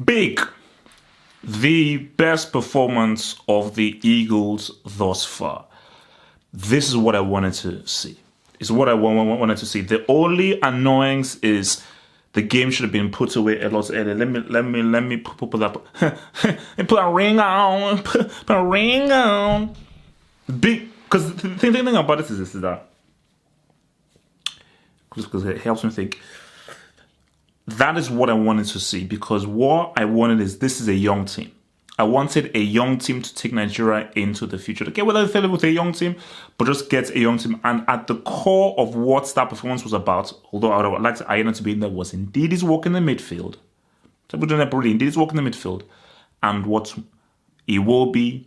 Big. The best performance of the Eagles thus far. This is what I wanted to see. It's what I wanted to see. The only annoyance is the game should have been put away a lot earlier. Let me put that put a ring on. Put a ring on. Big, because the thing about it is this, is that because it helps me think. That is what I wanted to see, because what I wanted is, this is a young team. I wanted a young team to take Nigeria into the future. Okay, whether they with a young team, but just get a young team. And at the core of what that performance was about, although I would like Aina to be in there, was indeed his work in the midfield. Indeed his work in the midfield. And what Iwobi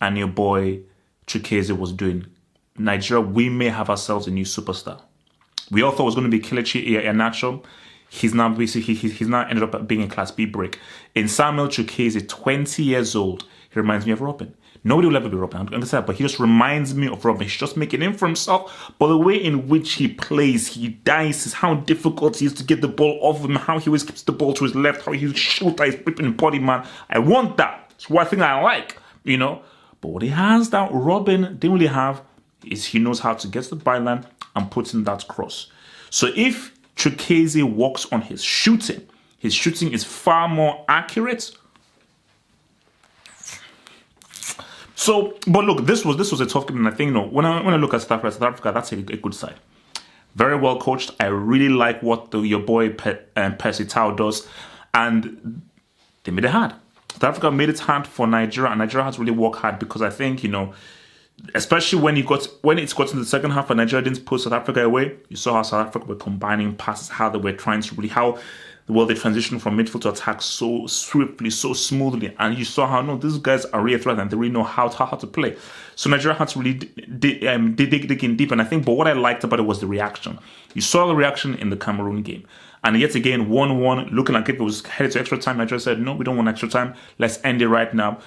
and your boy Chukwueze was doing. Nigeria, we may have ourselves a new superstar. We all thought it was going to be Kelechi Iheanacho. He's now ended up being a Class B break. In Samuel Chukwueze, 20 years old, he reminds me of Robin. Nobody will ever be Robin, I understand, but he just reminds me of Robin. He's just making in for himself. But the way in which he plays, he dices, how difficult he is to get the ball off him, how he always keeps the ball to his left, how he's shoulder, he's flipping body, man. I want that. It's one thing I like, But what he has that Robin didn't really have is he knows how to get to the byline and put in that cross. So if Chukwueze works on his shooting is far more accurate. So, but look, this was a tough game, and I think, when I look at South Africa, that's a good side. Very well coached. I really like what your boy Percy Tau does, and they made it hard. South Africa made it hard for Nigeria, and Nigeria has to really work hard, because I think, especially when it's got to the second half and Nigeria didn't put South Africa away, you saw how South Africa were combining passes, how they were trying to really, how well they transitioned from midfield to attack so swiftly, so smoothly, and you saw how, these guys are really a threat and they really know how to play. So Nigeria had to really dig in deep, and I think, but what I liked about it was the reaction. You saw the reaction in the Cameroon game. And yet again, 1-1, looking like it was headed to extra time. Nigeria said, no, we don't want extra time. Let's end it right now.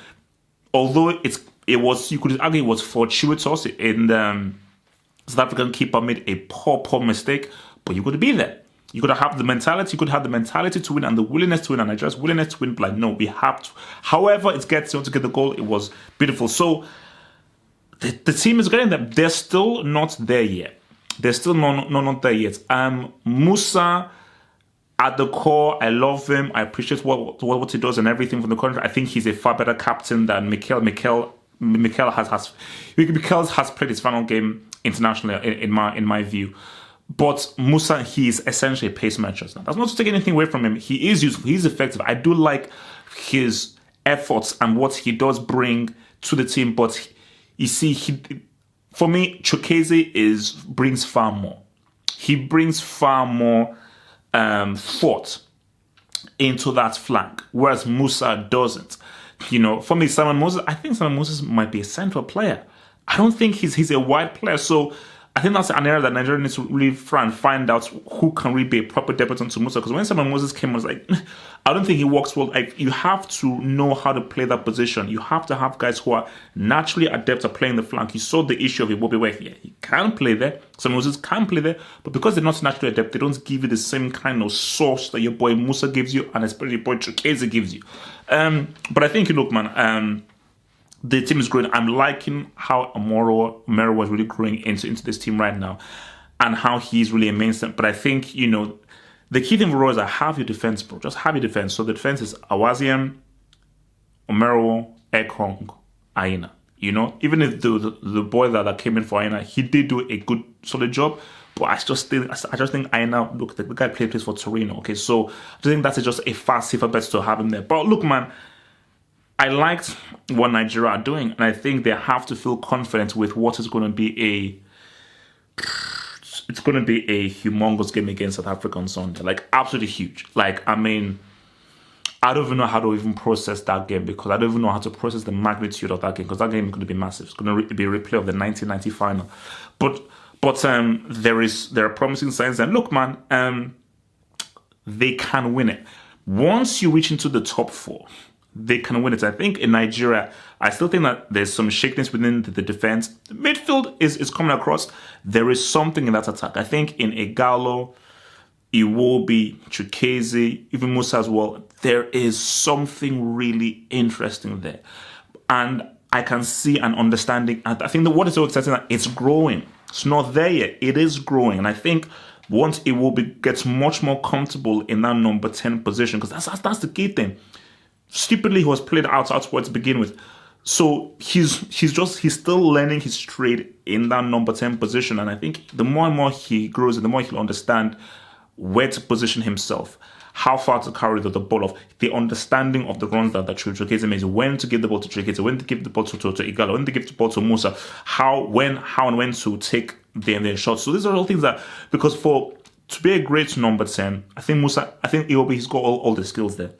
Although it was, you could argue it was fortuitous, and South African keeper made a poor mistake, but you got to be there. You got to have the mentality. You could have the mentality to win and the willingness to win, and Nigeria's willingness to win. Like, no, we have to. However, it gets to get the goal. It was beautiful. So the team is getting there. They're still not there yet. They're still not there yet. Musa, at the core, I love him. I appreciate what he does and everything from the country. I think he's a far better captain than Mikel has played his final game internationally, in my view. But Musa, he is essentially a pace matcher. That's not to take anything away from him. He is useful. He's effective. I do like his efforts and what he does bring to the team. But you see, for me, Chukwueze brings far more. He brings far more thought into that flank, whereas Musa doesn't. For me, I think Simon Moses might be a central player. I don't think he's a wide player. So I think that's an area that Nigeria needs to really try and find out who can really be a proper debutant to Musa. Because when Simon Moses came, I was like, I don't think he works well. Like, you have to know how to play that position. You have to have guys who are naturally adept at playing the flank. You saw the issue of Iwobi where he can play there. Simon Moses can play there. But because they're not naturally adept, they don't give you the same kind of source that your boy Musa gives you, and especially your boy Chukwueze gives you. But I think, look, man, the team is growing. I'm liking how Omero was really growing into this team right now, and how he's really a mainstay. But I think, the key thing for Roy is have your defense, bro. Just have your defense. So the defense is Awaziem, Omero, Ekong, Aina. Even if the boy that came in for Aina, he did do a good, solid job. But I just think Aina, look, the guy plays for Torino. Okay, so I think that's just a far safer bet to have him there. But look, man, I liked what Nigeria are doing, and I think they have to feel confident with what is going to be a humongous game against South Africa on Sunday. Like, absolutely huge. Like, I don't even know how to even process that game, because I don't even know how to process the magnitude of that game, because that game is going to be massive. It's going to be a replay of the 1990 final. But there are promising signs, and look, man, they can win it. Once you reach into the top four, they can win it. I think in Nigeria, I still think that there's some shakiness within the defense. The midfield is coming across. There is something in that attack. I think in Igalo, Iwobi, Chukwueze, even Musa as well, there is something really interesting there. And I can see an understanding. And I think that what is so exciting that it's growing. It's not there yet. It is growing. And I think once it will gets much more comfortable in that number 10 position, because that's the key thing. Stupidly, he was played outward to begin with. So he's still learning his trade in that number 10 position. And I think the more and more he grows, the more he'll understand where to position himself, how far to carry the ball off, the understanding of the runs that Chukwueze makes, when to give the ball to Chukwueze, when to give the ball to Igalo, when to give the ball to Musa, how and when to take their shots. So these are all things that, because to be a great number 10, I think Iwobi, he's got all the skills there.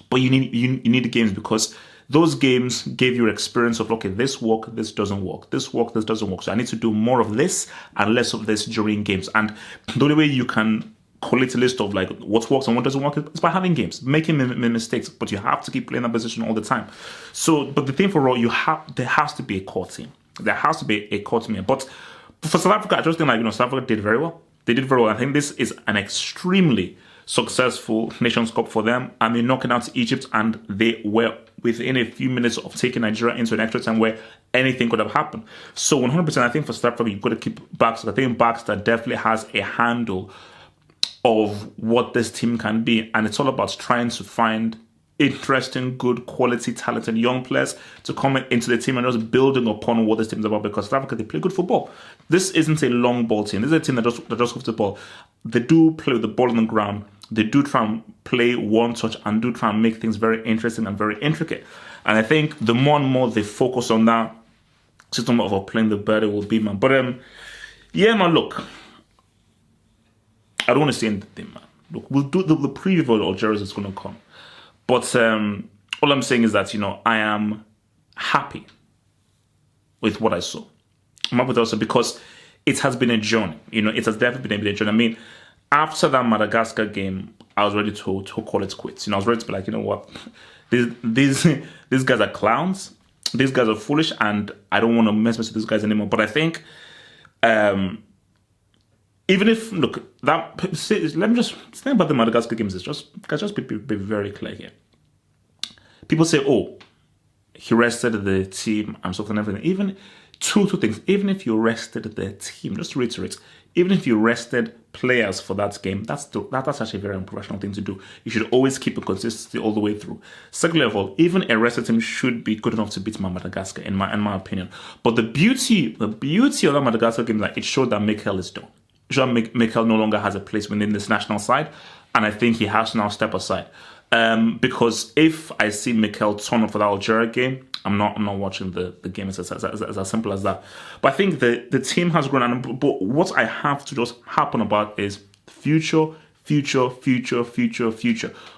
But you need the games, because those games gave you experience of, okay, this doesn't work. This doesn't work. So I need to do more of this and less of this during games. And the only way you can collect a list of like what works and what doesn't work is by having games, making mistakes. But you have to keep playing that position all the time. So, but the thing for all, there has to be a core team. There has to be a core team here. But for South Africa, I just think South Africa did very well. They did very well. I think this is an extremely successful Nations Cup for them. I mean, knocking out Egypt, and they were within a few minutes of taking Nigeria into an extra time where anything could have happened. So 100%, I think for South Africa, you've got to keep Baxter. I think Baxter definitely has a handle of what this team can be, and it's all about trying to find interesting, good, quality, talented young players to come into the team and just building upon what this team is about, because South Africa, they play good football. This isn't a long ball team. This is a team that just moves the ball. They do play with the ball on the ground. They do try and play one touch and do try and make things very interesting and very intricate. And I think the more and more they focus on that system of playing, the better it will be, man. But yeah, man, look, I don't want to say anything, man. Look, we'll do the preview of Algeria is going to come. But all I'm saying is that, I am happy with what I saw. I'm happy with also because it has been a journey. It has definitely been a journey. I mean, after that Madagascar game, I was ready to call it quits. I was ready to be like, you know what? These guys are clowns. These guys are foolish, and I don't want to mess with these guys anymore. But I think, even if, look, let me just think about the Madagascar games. Just be very clear here. People say, oh, he rested the team and stuff and everything. Even two things. Even if you rested the team, just to reiterate, even if you rested players for that game, that's actually a very unprofessional thing to do. You should always keep a consistency all the way through. Secondly of all, even a rested team should be good enough to beat Madagascar, in my opinion. But the beauty of that Madagascar game is that it showed that Mikel is done. It showed that Mikel no longer has a place within this national side, and I think he has to now step aside. Because if I see Mikel turn up for that Algeria game, I'm not watching the game. It's as simple as that. But I think the team has grown. But what I have to just happen about is future.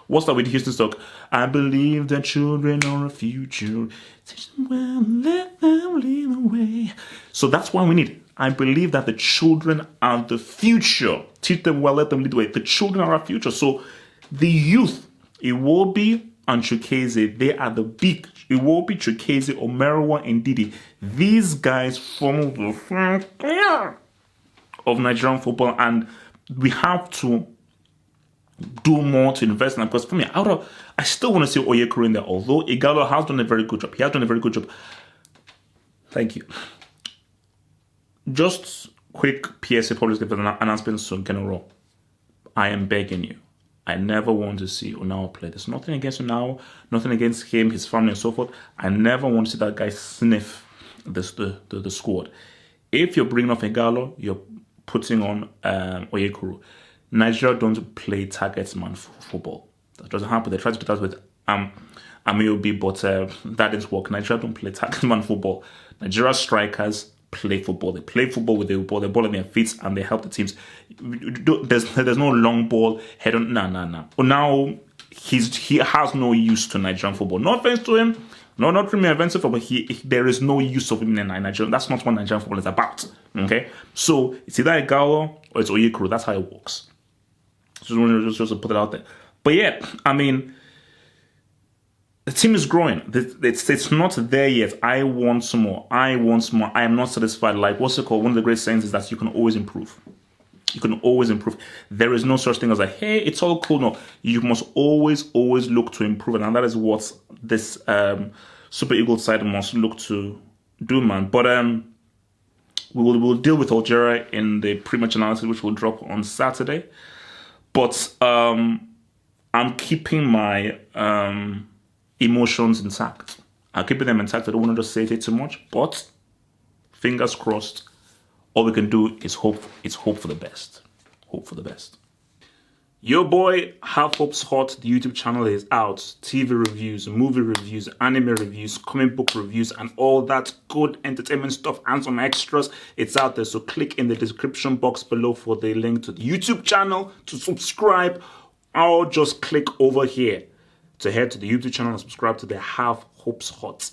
What's that with Houston Stock? I believe that children are a future. Teach them well, let them lead the way. So that's what we need. I believe that the children are the future. Teach them well, let them lead the way. The children are our future. So the youth, Iwobi and Chukwueze, they are the big. Iwobi, Chukwueze, Omeruwa, and Didi. These guys form the front of Nigerian football, and we have to do more to invest in them. Because for me, I still want to see Oyekuru in there. Although Igalo has done a very good job. Thank you. Just quick PSA public announcements to General. I am begging you. I never want to see Unao play. There's nothing against Unao, nothing against him, his family, and so forth. I never want to see that guy sniff the squad. If you're bringing off Igalo, you're putting on Oyekuru. Nigeria don't play target man football. That doesn't happen. They tried to do that with Amiobi, but that didn't work. Nigeria don't play target man football. Nigeria strikers play football. They play football with the ball on their feet, and they help the teams. There's no long ball head on. Nah. But now he has no use to Nigerian football. No offense to him. No, not Premier Offensive football. There is no use of him in Nigeria. That's not what Nigerian football is about. Okay, so it's either Igalo or it's Oyekuru. That's how it works. Just to put it out there. But yeah, I mean, the team is growing. It's not there yet. I want some more. I am not satisfied. Like, what's it called? One of the great sayings is that you can always improve. You can always improve. There is no such thing as like, hey, it's all cool. No, you must always look to improve, and that is what this Super Eagles side must look to do, man. But we'll deal with Algeria in the pre-match analysis, which will drop on Saturday. But I'm keeping my emotions intact. I'm keeping them intact. I don't want to just say it too much, but fingers crossed. All we can do is hope. It's hope for the best. Hope for the best. Your boy Half Hope's Hot, the YouTube channel is out. TV reviews, movie reviews, anime reviews, comic book reviews, and all that good entertainment stuff and some extras. It's out there. So click in the description box below for the link to the YouTube channel to subscribe, or just click over here to head to the YouTube channel and subscribe to the Half Hope's Hot.